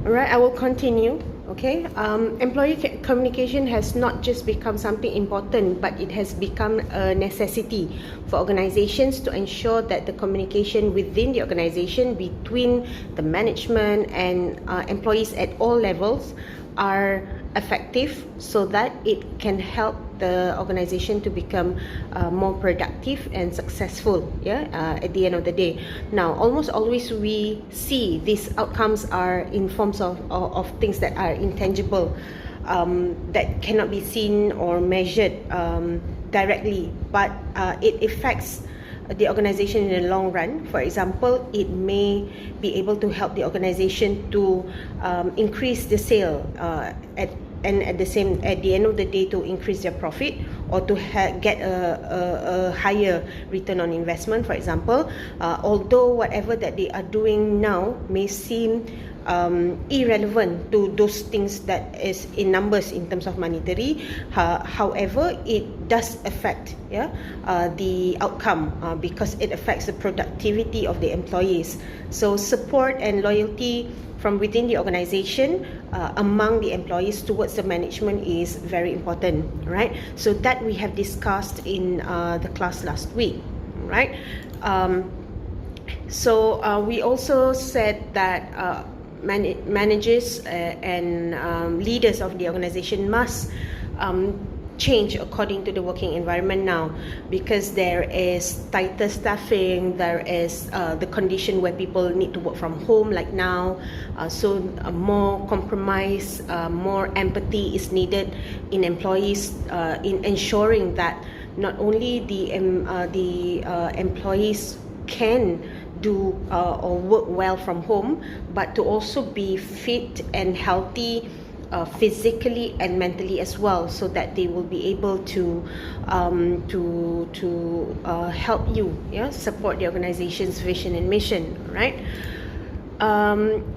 All right, I will continue. Okay, employee communication has not just become something important, but it has become a necessity for organizations to ensure that the communication within the organization between the management and employees at all levels are effective, so that it can help the organization to become more productive and successful, at the end of the day. Now, almost always we see these outcomes are in forms of things that are intangible, that cannot be seen or measured directly, but it affects the organization in the long run. For example, it may be able to help the organization to increase the sale at the end of the day, to increase their profit, or to get a higher return on investment, for example. Although whatever that they are doing now may seem irrelevant to those things that is in numbers in terms of monetary, however, it does affect the outcome, because it affects the productivity of the employees. So support and loyalty from within the organization, among the employees towards the management, is very important, right? So that we have discussed in the class last week, right? So we also said that managers and leaders of the organization must change according to the working environment now, because there is tighter staffing, there is the condition where people need to work from home like now, so more compromise, more empathy is needed in employees, in ensuring that not only the employees can do or work well from home, but to also be fit and healthy physically and mentally as well, so that they will be able to help you, support the organization's vision and mission, right?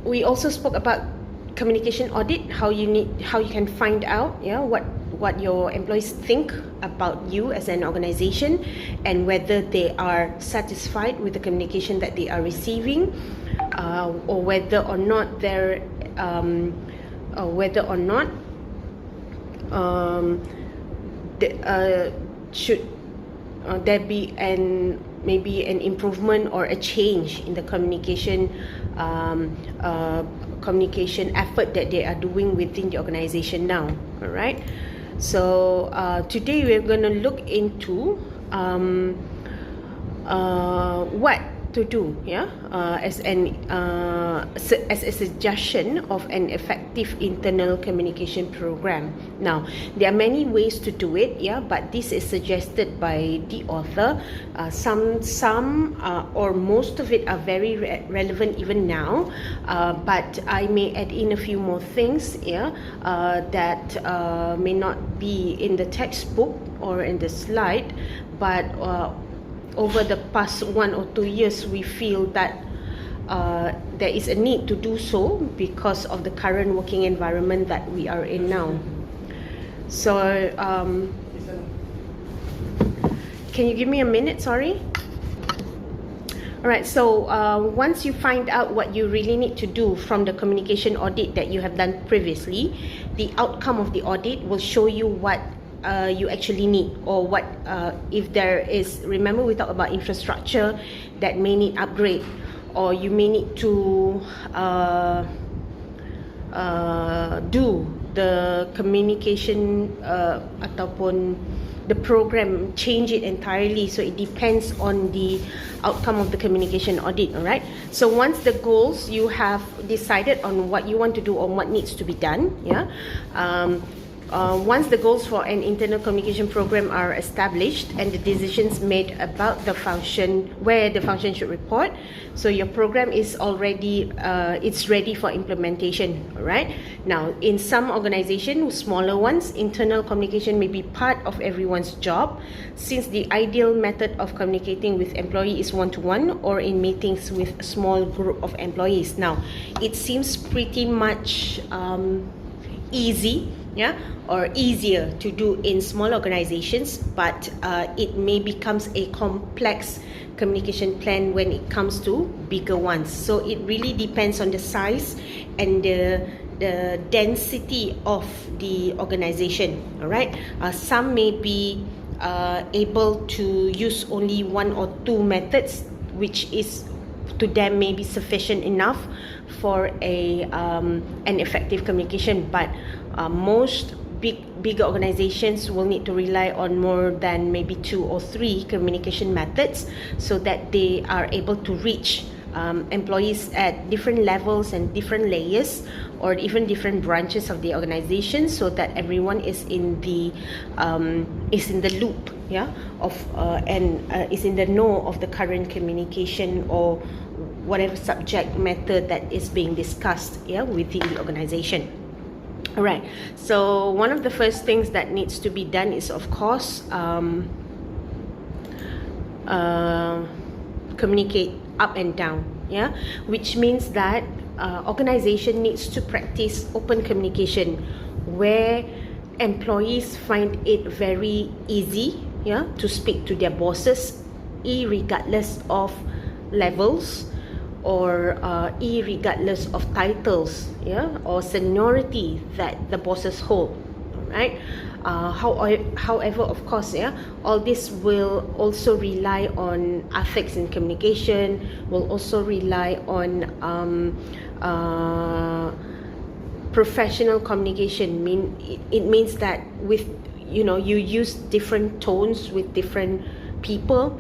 We also spoke about communication audit, how you can find out what your employees think about you as an organization, and whether they are satisfied with the communication that they are receiving, or whether or not they're should there be maybe an improvement or a change in the communication effort that they are doing within the organization now. All right, so today we're going to look into what to do, as a suggestion of an effective internal communication program. Now, there are many ways to do it, but this is suggested by the author. Some or most of it are very relevant even now, but I may add in a few more things that may not be in the textbook or in the slide, but over the past 1 or 2 years, we feel that there is a need to do so because of the current working environment that we are in now. So, can you give me a minute? Sorry. All right. So once you find out what you really need to do from the communication audit that you have done previously, the outcome of the audit will show you what you actually need, or what if there is, remember we talked about infrastructure that may need upgrade, or you may need to do the communication ataupun the program, change it entirely. So it depends on the outcome of the communication audit. All right, so once the goals, you have decided on what you want to do or what needs to be done, once the goals for an internal communication program are established and the decisions made about the function, where the function should report, so your program is already it's ready for implementation. All right, now in some organizations, smaller ones, internal communication may be part of everyone's job, since the ideal method of communicating with employee is one-to-one or in meetings with a small group of employees. Now, it seems pretty much easy yeah, or easier to do in small organizations, but it may becomes a complex communication plan when it comes to bigger ones. So it really depends on the size and the density of the organization. All right, some may be able to use only one or two methods, which is to them may be sufficient enough for an effective communication, but most bigger organizations will need to rely on more than maybe 2 or 3 communication methods, so that they are able to reach employees at different levels and different layers, or even different branches of the organization, so that everyone is in the loop, yeah, of and is in the know of the current communication or whatever subject matter that is being discussed, yeah, within the organization. All right, so one of the first things that needs to be done is, of course, communicate up and down, yeah, which means that organization needs to practice open communication, where employees find it very easy, yeah, to speak to their bosses, irregardless of levels, or irregardless of titles, yeah, or seniority that the bosses hold, right? However, of course, yeah, all this will also rely on ethics in communication, will also rely on professional communication. It means that with, you know, you use different tones with different people.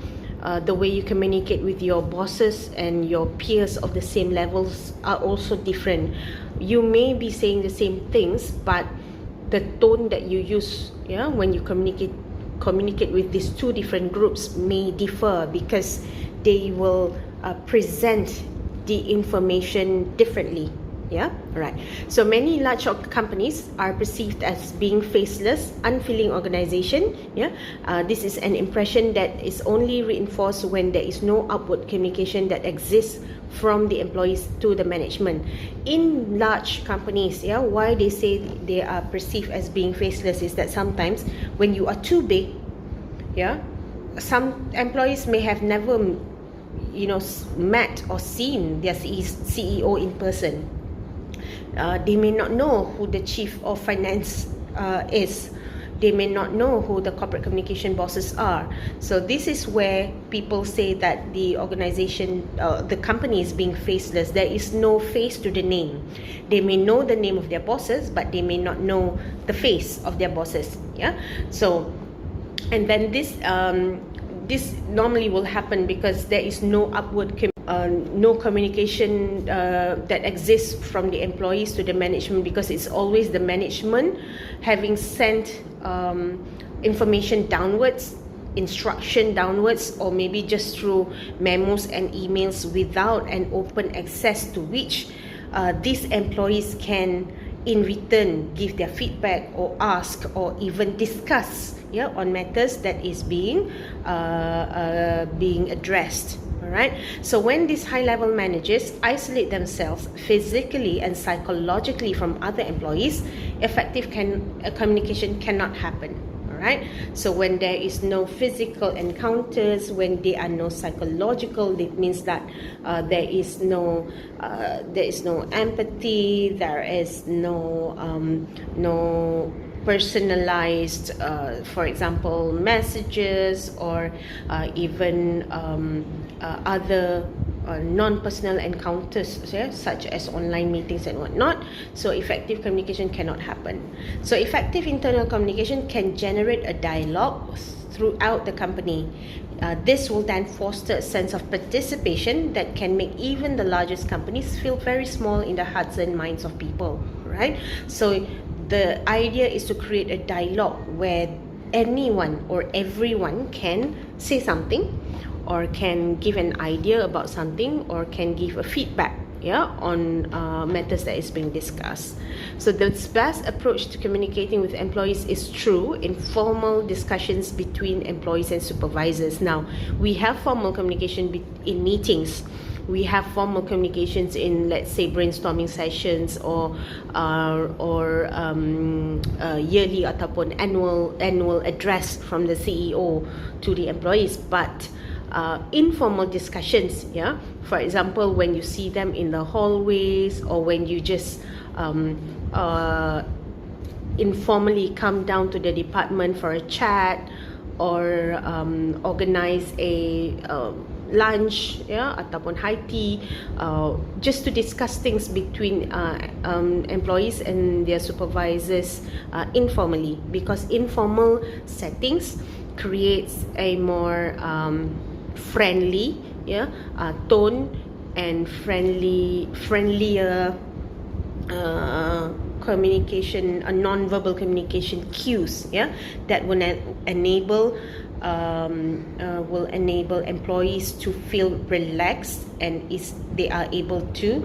The way you communicate with your bosses and your peers of the same levels are also different. You may be saying the same things, but the tone that you use, yeah, when you communicate with these two different groups may differ, because they will present the information differently. Yeah, right. So many large companies are perceived as being faceless, unfeeling organization. Yeah, this is an impression that is only reinforced when there is no upward communication that exists from the employees to the management. In large companies, yeah, why they say they are perceived as being faceless is that sometimes when you are too big, yeah, some employees may have never, you know, met or seen their CEO in person. They may not know who the chief of finance is. They may not know who the corporate communication bosses are. So this is where people say that the organization, the company is being faceless. There is no face to the name. They may know the name of their bosses, but they may not know the face of their bosses. Yeah. So, and then this normally will happen because there is no upward no communication that exists from the employees to the management, because it's always the management having sent information downwards, instruction downwards, or maybe just through memos and emails without an open access to which these employees can in return give their feedback or ask or even discuss, yeah, on matters that is being addressed. All right. So when these high-level managers isolate themselves physically and psychologically from other employees, effective communication cannot happen. All right. So when there is no physical encounters, when there are no psychological, it means that there is no empathy, there is no personalized, for example, messages, or even other non-personal encounters, yeah, such as online meetings and whatnot. So effective communication cannot happen. So effective internal communication can generate a dialogue throughout the company. This will then foster a sense of participation that can make even the largest companies feel very small in the hearts and minds of people, right? So the idea is to create a dialogue where anyone or everyone can say something, or can give an idea about something, or can give a feedback, yeah, on matters that is being discussed. So the best approach to communicating with employees is through informal discussions between employees and supervisors. Now, we have formal communication in meetings, we have formal communications in, let's say, brainstorming sessions or yearly ataupun annual address from the CEO to the employees. But informal discussions, yeah, for example, when you see them in the hallways, or when you just informally come down to the department for a chat, or organize a lunch, yeah, ataupun high tea, just to discuss things between employees and their supervisors informally, because informal settings creates a more friendly, yeah, tone, and friendlier communication, non-verbal communication cues, yeah, that will enable employees to feel relaxed, and they are able to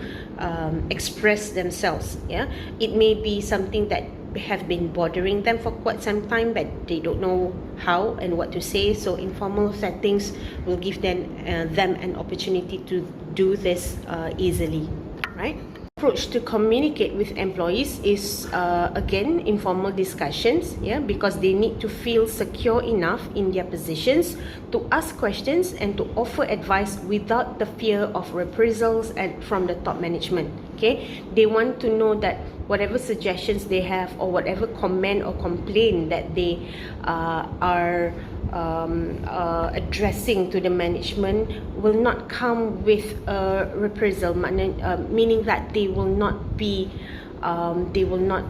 express themselves. Yeah, it may be something that have been bothering them for quite some time, but they don't know how and what to say. So informal settings will give them an opportunity to do this easily, right? Approach to communicate with employees is again informal discussions, yeah, because they need to feel secure enough in their positions to ask questions and to offer advice without the fear of reprisals and from the top management. Okay, they want to know that whatever suggestions they have, or whatever comment or complaint that they are addressing to the management will not come with a reprisal, meaning that they will not be they will not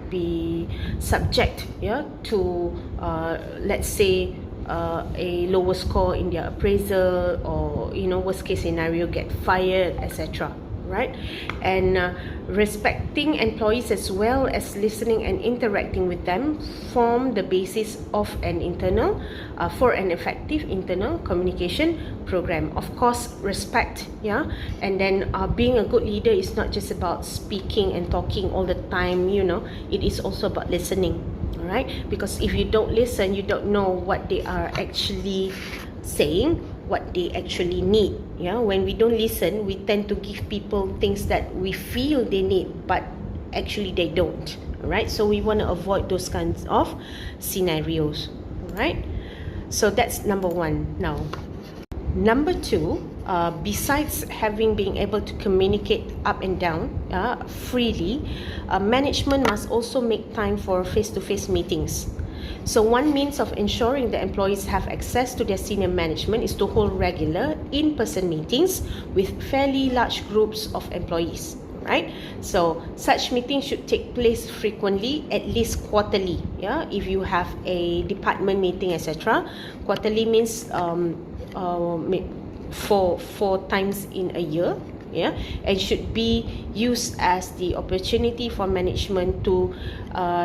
be subject, yeah, to let's say a lower score in their appraisal, or worst case scenario, get fired, etc. Right? And respecting employees as well as listening and interacting with them form the basis of an effective internal communication program. Of course, respect, yeah, and then being a good leader is not just about speaking and talking all the time. It is also about listening. All right, because if you don't listen, you don't know what they are actually saying, what they actually need. Yeah, when we don't listen, we tend to give people things that we feel they need, but actually they don't. All right, so we want to avoid those kinds of scenarios. All right, so that's number one. Now, number two, besides being able to communicate up and down freely, management must also make time for face-to-face meetings. So one means of ensuring that employees have access to their senior management is to hold regular in-person meetings with fairly large groups of employees. Right? So such meetings should take place frequently, at least quarterly. Yeah, if you have a department meeting, etc. Quarterly means four times in a year. Yeah, and should be used as the opportunity for management to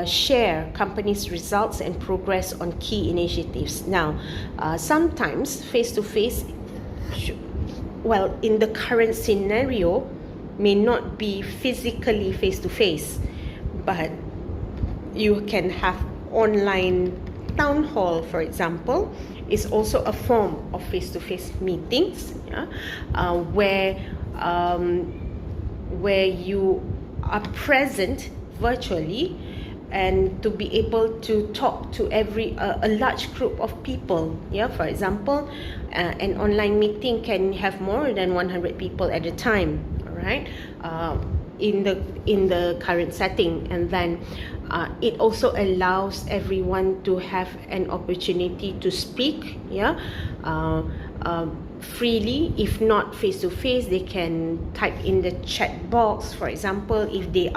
share company's results and progress on key initiatives. Now, sometimes face-to-face, in the current scenario, may not be physically face-to-face, but you can have online town hall, for example, is also a form of face-to-face meetings, yeah, where you are present virtually, and to be able to talk to a large group of people. Yeah, for example, an online meeting can have more than 100 people at a time. All right, in the current setting, and then it also allows everyone to have an opportunity to speak. Yeah. Freely. If not face to face, they can type in the chat box, for example, if they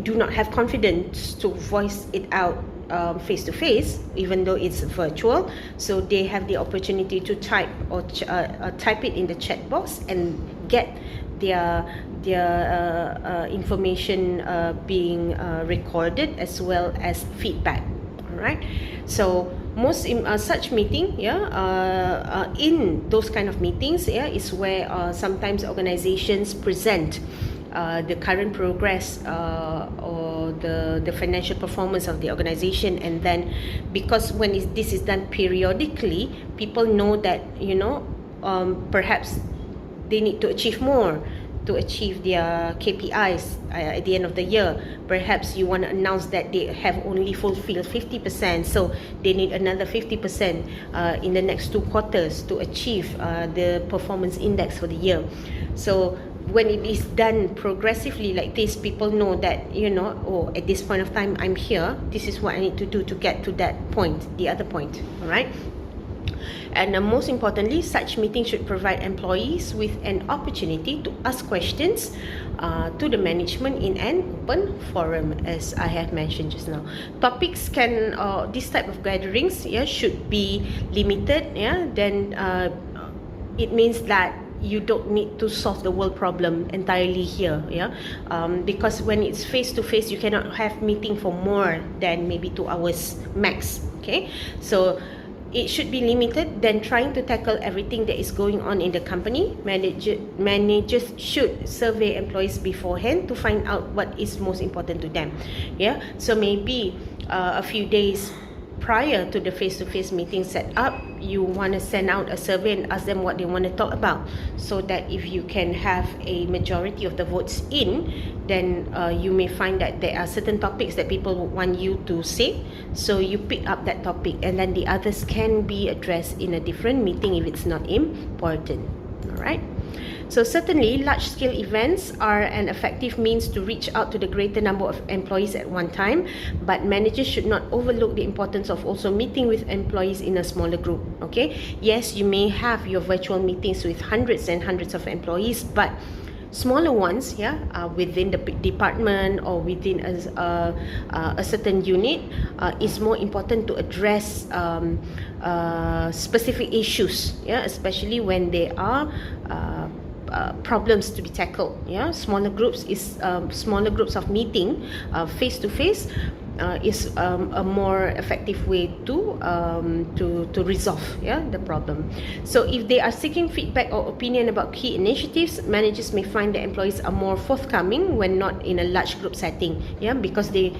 do not have confidence to voice it out face to face, even though it's virtual. So they have the opportunity to type it in the chat box and get their information being recorded, as well as feedback. All right, so most such meeting, in those kind of meetings, is where sometimes organizations present the current progress or the financial performance of the organization. And then because when this is done periodically, people know that perhaps they need to achieve more to achieve their KPIs at the end of the year. Perhaps you want to announce that they have only fulfilled 50%, so they need another 50% in the next 2 quarters to achieve the performance index for the year. So when it is done progressively like this, people know that, at this point of time I'm here, this is what I need to do to get to that point, the other point. All right. And most importantly, such meetings should provide employees with an opportunity to ask questions to the management in an open forum, as I have mentioned just now. Topics can, this type of gatherings, should be limited. Then it means that you don't need to solve the world problem entirely here, because when it's face to face, you cannot have meeting for more than maybe 2 hours max. Okay, so it should be limited. Then trying to tackle everything that is going on in the company, managers should survey employees beforehand to find out what is most important to them. So maybe a few days prior to the face-to-face meeting set up, you want to send out a survey and ask them what they want to talk about, so that if you can have a majority of the votes in, then you may find that there are certain topics that people want you to say, so you pick up that topic, and then the others can be addressed in a different meeting if it's not important. All right. So certainly, large-scale events are an effective means to reach out to the greater number of employees at one time, but managers should not overlook the importance of also meeting with employees in a smaller group. Okay, yes, you may have your virtual meetings with hundreds and hundreds of employees, but smaller ones, within the department or within a certain unit, is more important to address specific issues, especially when there are problems to be tackled. Smaller groups of meeting face to face is a more effective way to resolve the problem. So if they are seeking feedback or opinion about key initiatives, managers may find that employees are more forthcoming when not in a large group setting, because they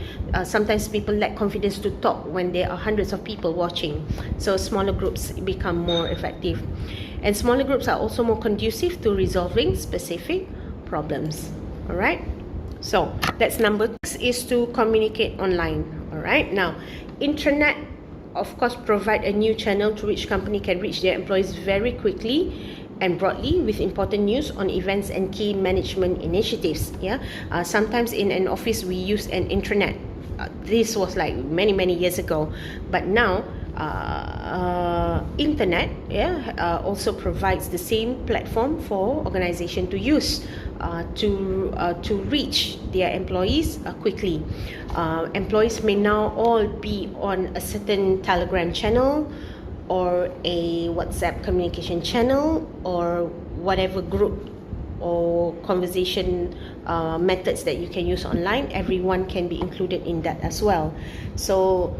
sometimes people lack confidence to talk when there are hundreds of people watching. So smaller groups become more effective, and smaller groups are also more conducive to resolving specific problems. All right. So that's number 6, is to communicate online. All right. Now, intranet, of course, provide a new channel through which company can reach their employees very quickly and broadly with important news on events and key management initiatives. Sometimes in an office we use an intranet. This was like many years ago, but now internet also provides the same platform for organization to use to reach their employees quickly. Employees may now all be on a certain Telegram channel or a WhatsApp communication channel or whatever group or conversation methods that you can use online. Everyone can be included in that as well. So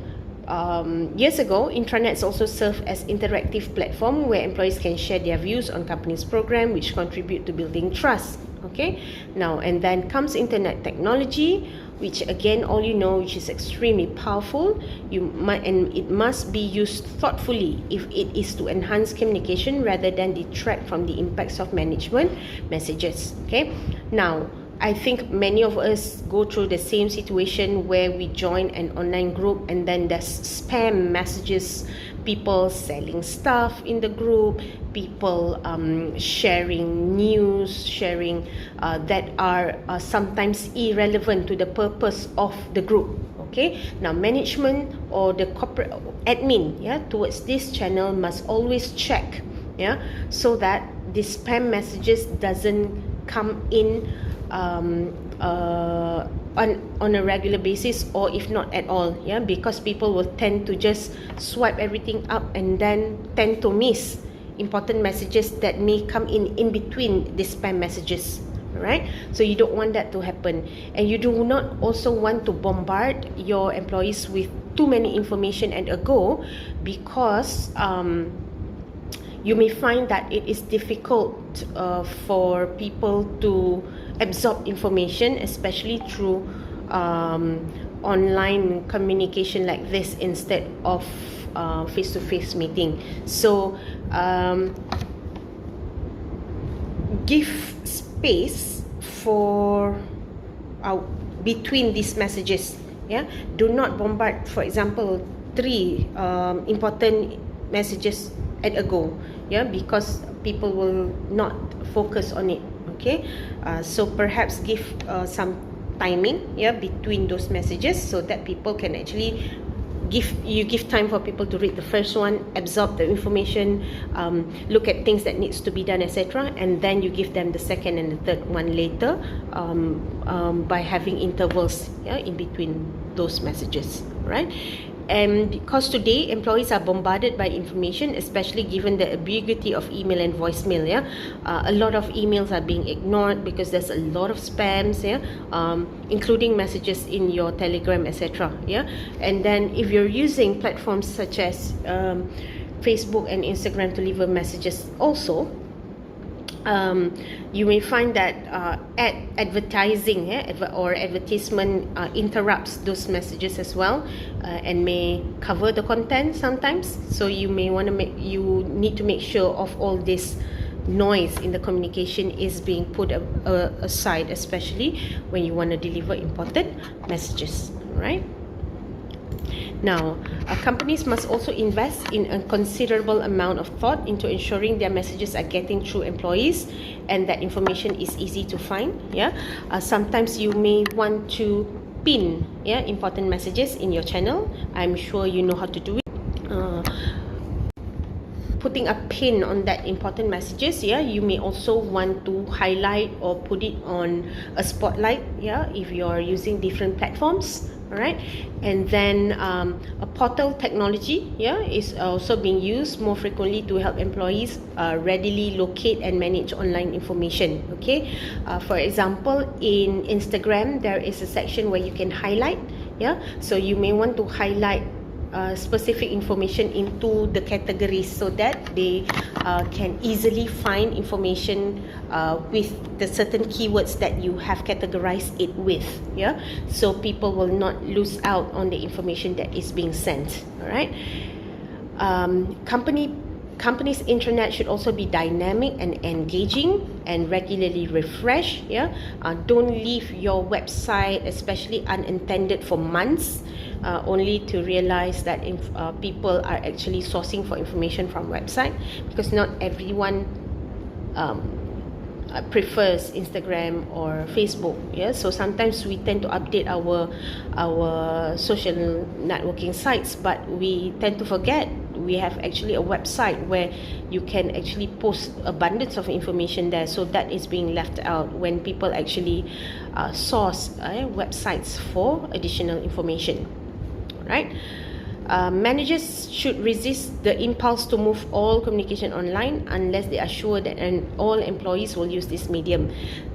years ago, intranets also served as interactive platform where employees can share their views on company's program, which contribute to building trust. Okay, now and then comes internet technology, which again, all you know, which is extremely powerful. And it must be used thoughtfully if it is to enhance communication rather than detract from the impacts of management messages. Okay, now I think many of us go through the same situation where we join an online group and then there's spam messages, people selling stuff in the group, people sharing news, that are sometimes irrelevant to the purpose of the group. Okay, now management or the corporate admin towards this channel must always check so that the spam messages doesn't come in on a regular basis, or if not at all, because people will tend to just swipe everything up and then tend to miss important messages that may come in between the spam messages. Right? So you don't want that to happen, and you do not also want to bombard your employees with too many information at a go, because you may find that it is difficult for people to absorb information, especially through online communication like this instead of face-to-face meeting. So give space for between these messages. Yeah, do not bombard, for example, 3 important messages at a go, yeah, because people will not focus on it. Okay, so perhaps give some timing, yeah, between those messages, so that people can actually give time for people to read the first one, absorb the information, look at things that needs to be done, etc., and then you give them the second and the third one later, by having intervals, yeah, in between those messages, right? And because today employees are bombarded by information, especially given the ambiguity of email and voicemail, yeah, a lot of emails are being ignored because there's a lot of spams, yeah, including messages in your Telegram, etc., yeah. And then if you're using platforms such as Facebook and Instagram to leave messages also, you may find that advertising, or advertisement interrupts those messages as well, and may cover the content sometimes. So you may want to you need to make sure of all this noise in the communication is being put aside, especially when you want to deliver important messages, right? Now, companies must also invest in a considerable amount of thought into ensuring their messages are getting through employees and that information is easy to find. Yeah, sometimes you may want to pin, yeah, important messages in your channel. I'm sure you know how to do it. Putting a pin on that important messages, yeah, you may also want to highlight or put it on a spotlight, yeah, if you're using different platforms. All right, and then a portal technology, yeah, is also being used more frequently to help employees readily locate and manage online information. Okay, for example, in Instagram there is a section where you can highlight, yeah, so you may want to highlight specific information into the categories so that they can easily find information with the certain keywords that you have categorized it with, yeah, so people will not lose out on the information that is being sent. All right, company's intranet should also be dynamic and engaging and regularly refreshed. Yeah, don't leave your website, especially unintended, for months, only to realize that people are actually sourcing for information from website, because not everyone prefers Instagram or Facebook. Yeah, so sometimes we tend to update our social networking sites, but we tend to forget we have actually a website where you can actually post abundance of information there. So that is being left out when people actually source websites for additional information, right? Managers should resist the impulse to move all communication online unless they are sure that all employees will use this medium.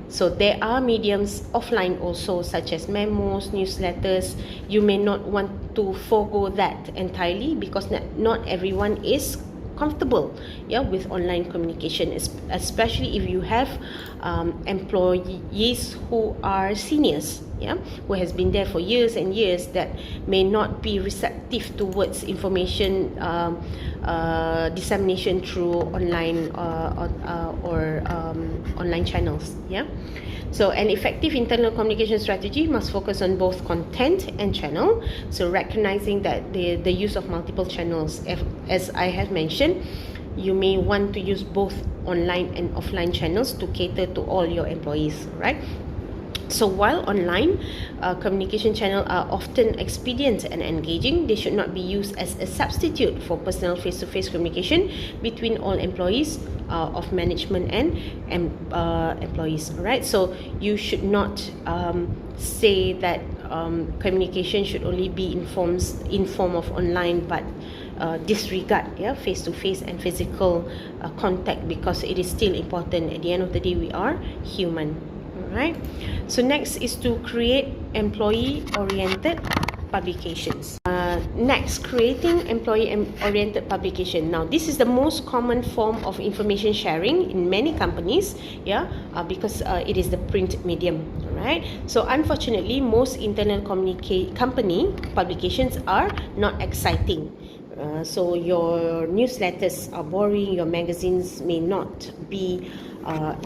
So there are mediums offline also, such as memos, newsletters. You may not want to forego that entirely, because not everyone is comfortable, yeah, with online communication, especially if you have employees who are seniors, yeah, who has been there for years and years, that may not be receptive towards information dissemination through online or online channels. Yeah, so an effective internal communication strategy must focus on both content and channel. So recognizing that the use of multiple channels, as I have mentioned, you may want to use both online and offline channels to cater to all your employees, right? So while online communication channels are often expedient and engaging, they should not be used as a substitute for personal face-to-face communication between all employees of management and employees. Right? So you should not say that communication should only be in form of online, but disregard, yeah, face-to-face and physical contact, because it is still important. At the end of the day, we are human. Right. So next is to create employee-oriented publications. Next, creating employee-oriented publication. Now, this is the most common form of information sharing in many companies, because it is the print medium, right? So, unfortunately, most internal company publications are not exciting. So, your newsletters are boring, your magazines may not be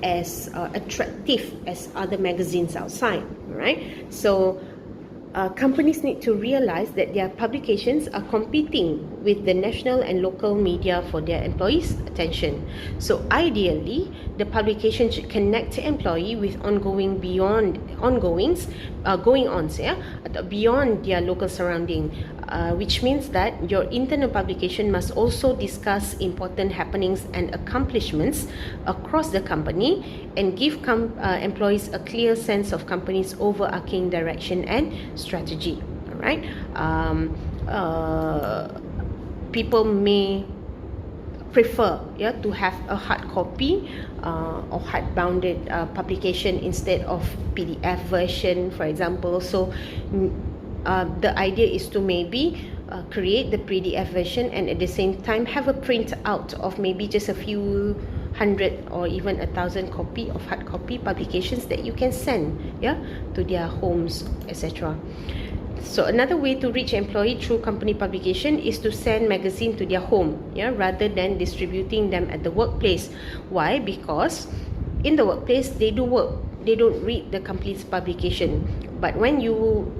as attractive as other magazines outside, right? So, companies need to realize that their publications are competing with the national and local media for their employees' attention. So ideally, the publication should connect the employee with going ons beyond their local surrounding, which means that your internal publication must also discuss important happenings and accomplishments across the company and give employees a clear sense of company's overarching direction and strategy. All right. People may prefer to have a hard copy or hard bounded publication instead of PDF version, for example. So the idea is to maybe create the PDF version and at the same time have a print out of maybe just a few hundred or even 1,000 copy of hard copy publications that you can send to their homes, etc. So another way to reach employee through company publication is to send magazine to their home, rather than distributing them at the workplace. Why? Because in the workplace they do work, they don't read the company's publication. But when you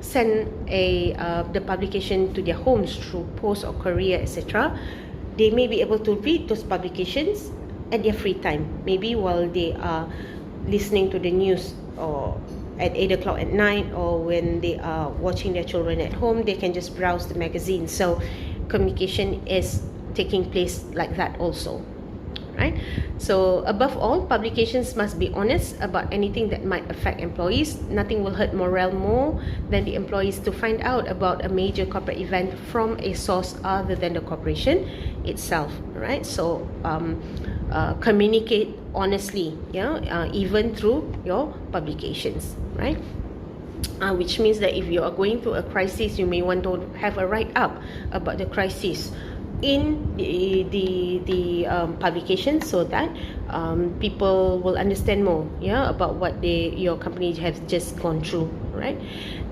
send the publication to their homes through post or courier, etc., they may be able to read those publications at their free time, maybe while they are listening to the news, or at 8 o'clock at night, or when they are watching their children at home, they can just browse the magazine. So communication is taking place like that also, right? So above all, publications must be honest about anything that might affect employees. Nothing will hurt morale more than the employees to find out about a major corporate event from a source other than the corporation itself, right? So communicate honestly, even through your publications, right? Which means that if you are going through a crisis, you may want to have a write-up about the crisis in the publication, so that people will understand more about what your company has just gone through, right?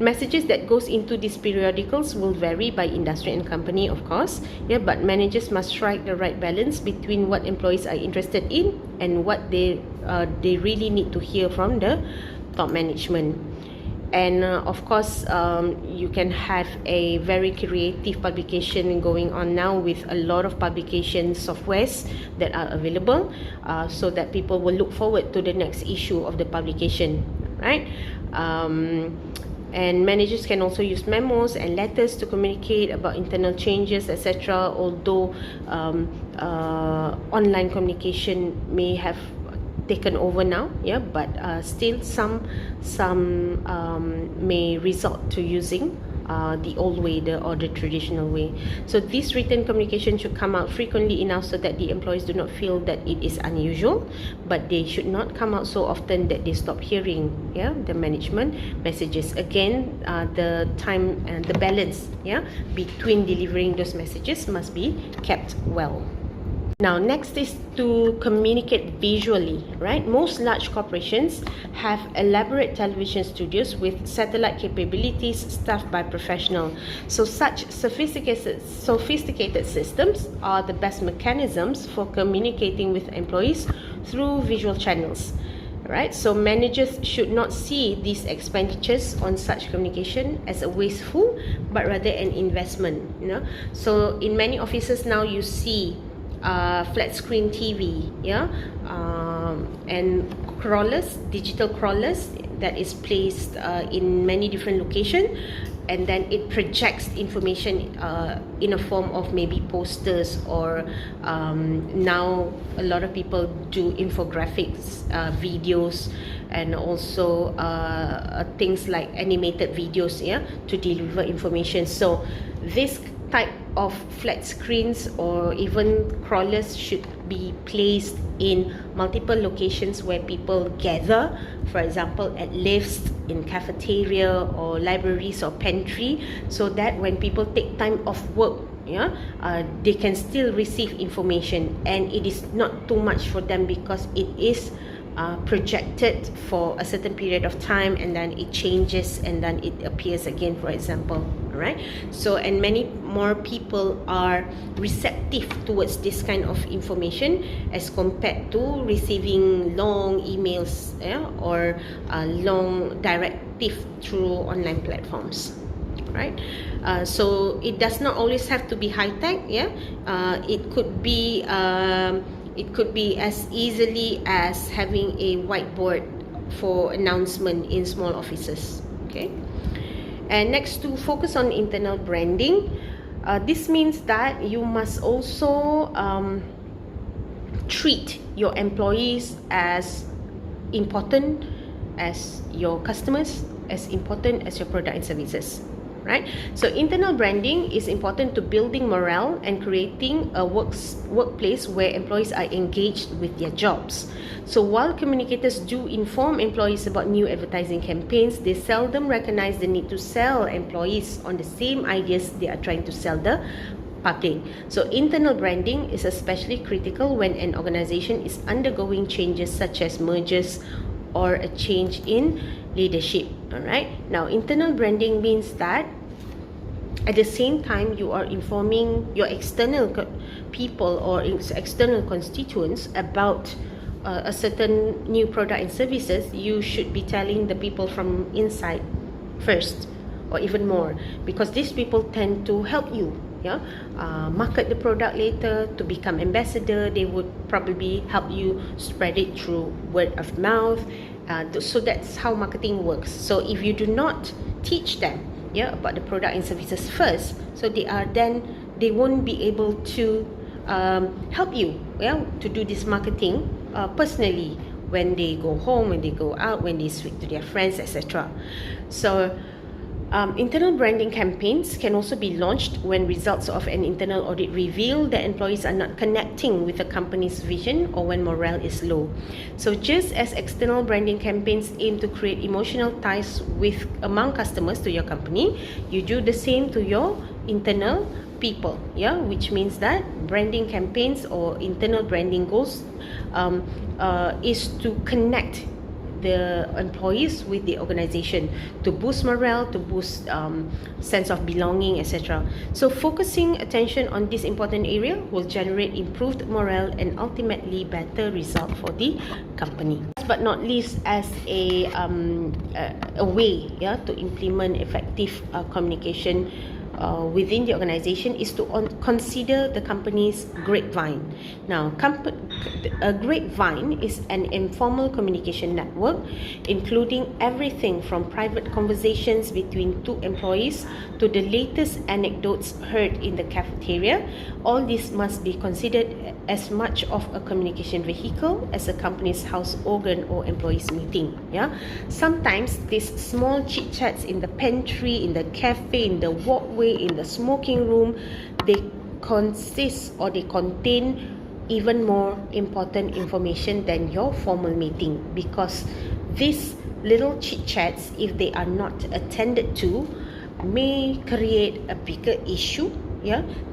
Messages that goes into these periodicals will vary by industry and company, of course, but managers must strike the right balance between what employees are interested in and what they really need to hear from the top management. And of course, you can have a very creative publication going on now with a lot of publication softwares that are available, so that people will look forward to the next issue of the publication, right? And managers can also use memos and letters to communicate about internal changes, etc. Although online communication may have taken over now, but still some may resort to using the old way or the traditional way. So this written communication should come out frequently enough so that the employees do not feel that it is unusual, but they should not come out so often that they stop hearing the management messages. Again, the time and the balance between delivering those messages must be kept well. Now, next is to communicate visually, right? Most large corporations have elaborate television studios with satellite capabilities staffed by professionals. So such sophisticated systems are the best mechanisms for communicating with employees through visual channels, right? So managers should not see these expenditures on such communication as a wasteful, but rather an investment, So in many offices now, you see flat screen TV, and crawlers, digital crawlers that is placed in many different locations, and then it projects information in a form of maybe posters, or now a lot of people do infographics, videos, and also things like animated videos to deliver information. So this type of flat screens or even crawlers should be placed in multiple locations where people gather, for example at lifts, in cafeteria or libraries or pantry, so that when people take time off work, they can still receive information, and it is not too much for them because it is projected for a certain period of time, and then it changes and then it appears again, for example. Right? So, and many more people are receptive towards this kind of information as compared to receiving long emails, or long directive through online platforms. Right? So it does not always have to be high tech. It could be as easily as having a whiteboard for announcement in small offices. Okay. And next, to focus on internal branding, this means that you must also treat your employees as important as your customers, as important as your product and services. Right? So internal branding is important to building morale and creating a workplace where employees are engaged with their jobs. So while communicators do inform employees about new advertising campaigns, they seldom recognize the need to sell employees on the same ideas they are trying to sell the public. So internal branding is especially critical when an organization is undergoing changes such as mergers or a change in leadership. All right. Now, internal branding means that at the same time you are informing your external people or external constituents about a certain new product and services, you should be telling the people from inside first, or even more, because these people tend to help you market the product later, to become ambassador. They would probably help you spread it through word of mouth. So that's how marketing works. So if you do not teach them about the product and services first, so they won't be able to help you to do this marketing personally when they go home, when they go out, when they speak to their friends, etc. So internal branding campaigns can also be launched when results of an internal audit reveal that employees are not connecting with the company's vision, or when morale is low. So just as external branding campaigns aim to create emotional ties among customers to your company, you do the same to your internal people, which means that branding campaigns or internal branding goals is to connect the employees with the organization, to boost morale, to boost sense of belonging, etc. So focusing attention on this important area will generate improved morale and ultimately better result for the company. Last but not least, as a way to implement effective communication within the organization, is to consider the company's grapevine. Now, a grapevine is an informal communication network, including everything from private conversations between two employees to the latest anecdotes heard in the cafeteria. All this must be considered as much of a communication vehicle as a company's house organ or employees meeting. Sometimes these small chit chats in the pantry, in the cafe, in the walkway, in the smoking room, they consist or they contain even more important information than your formal meeting, because these little chit chats, if they are not attended to, may create a bigger issue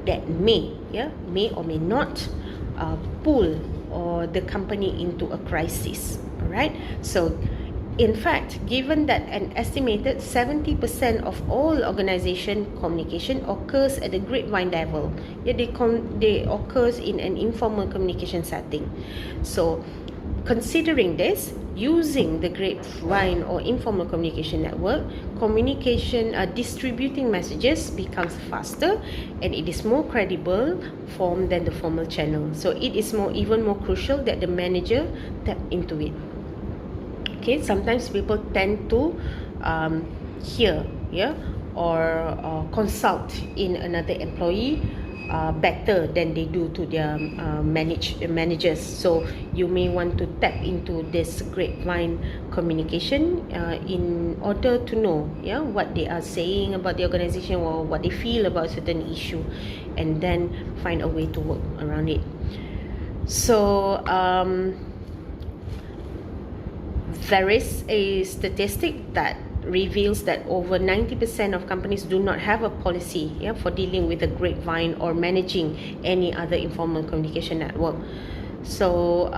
that may or may not pull or the company into a crisis. All right. So in fact, given that an estimated 70% of all organization communication occurs at the grapevine level, they occurs in an informal communication setting. So considering this, using the grapevine or informal communication network, communication distributing messages becomes faster, and it is more credible form than the formal channel. So it is even more crucial that the manager tap into it. Okay, sometimes people tend to hear or consult in another employee better than they do to their managers. So you may want to tap into this grapevine communication in order to know what they are saying about the organization or what they feel about a certain issue, and then find a way to work around it. So there is a statistic that reveals that over 90% of companies do not have a policy for dealing with the grapevine or managing any other informal communication network. So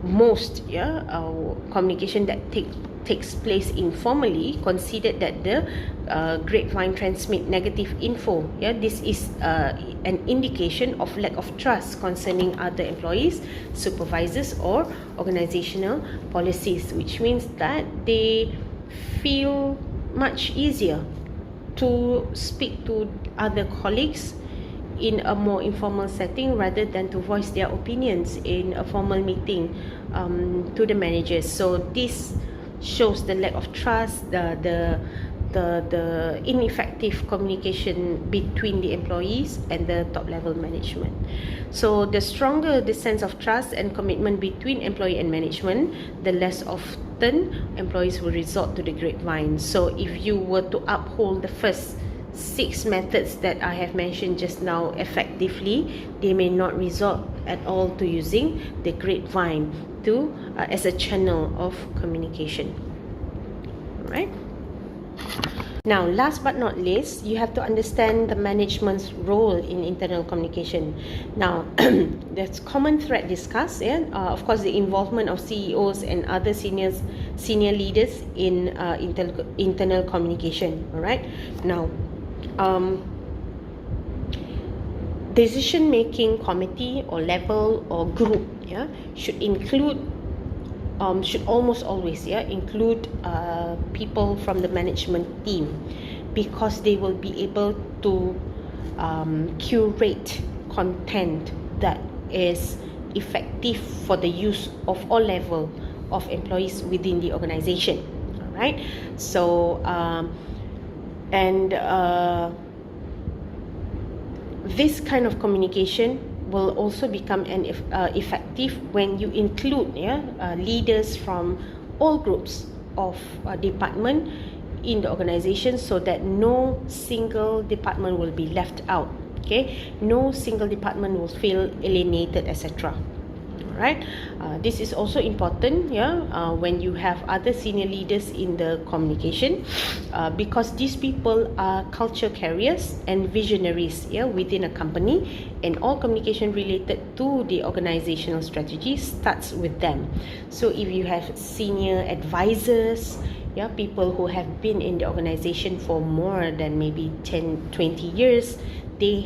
most communication that takes place informally considered that the grapevine transmit negative info. This is an indication of lack of trust concerning other employees, supervisors, or organizational policies, which means that they feel much easier to speak to other colleagues in a more informal setting rather than to voice their opinions in a formal meeting to the managers. So this shows the lack of trust, the ineffective communication between the employees and the top level management. So the stronger the sense of trust and commitment between employee and management, the less often employees will resort to the grapevine. So if you were to uphold the first 6 methods that I have mentioned just now effectively, they may not resort at all to using the grapevine as a channel of communication. Alright. Now, last but not least, you have to understand the management's role in internal communication. Now, there's common thread discussed. Of course, the involvement of CEOs and other senior leaders in internal communication. Alright. Now, decision-making committee or level or group should include should almost always include people from the management team, because they will be able to curate content that is effective for the use of all level of employees within the organization. All right. So this kind of communication will also become effective when you include leaders from all groups of department in the organization, so that no single department will be left out. No single department will feel alienated, etc. Right? This is also important when you have other senior leaders in the communication, because these people are culture carriers and visionaries within a company, and all communication related to the organizational strategy starts with them. So if you have senior advisors, people who have been in the organization for more than maybe 10-20 years, they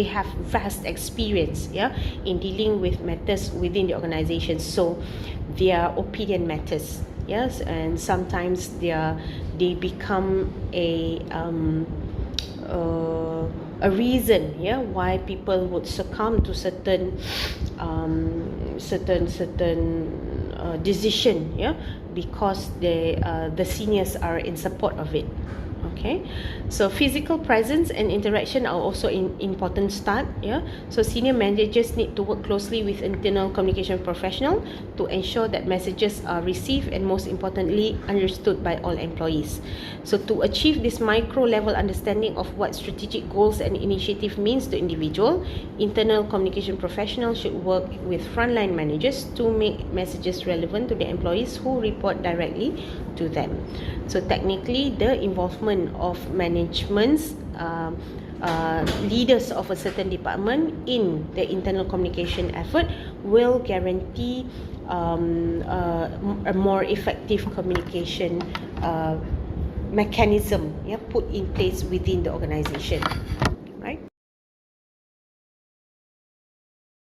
have vast experience in dealing with matters within the organization, so their opinion matters. And sometimes they become a reason why people would succumb to certain decision because the seniors are in support of it. So physical presence and interaction are also important start. So senior managers need to work closely with internal communication professional to ensure that messages are received and, most importantly, understood by all employees. So to achieve this micro level understanding of what strategic goals and initiative means to individual, internal communication professionals should work with frontline managers to make messages relevant to the employees who report directly to them. So technically, the involvement of management's leaders of a certain department in the internal communication effort will guarantee a more effective communication mechanism put in place within the organization.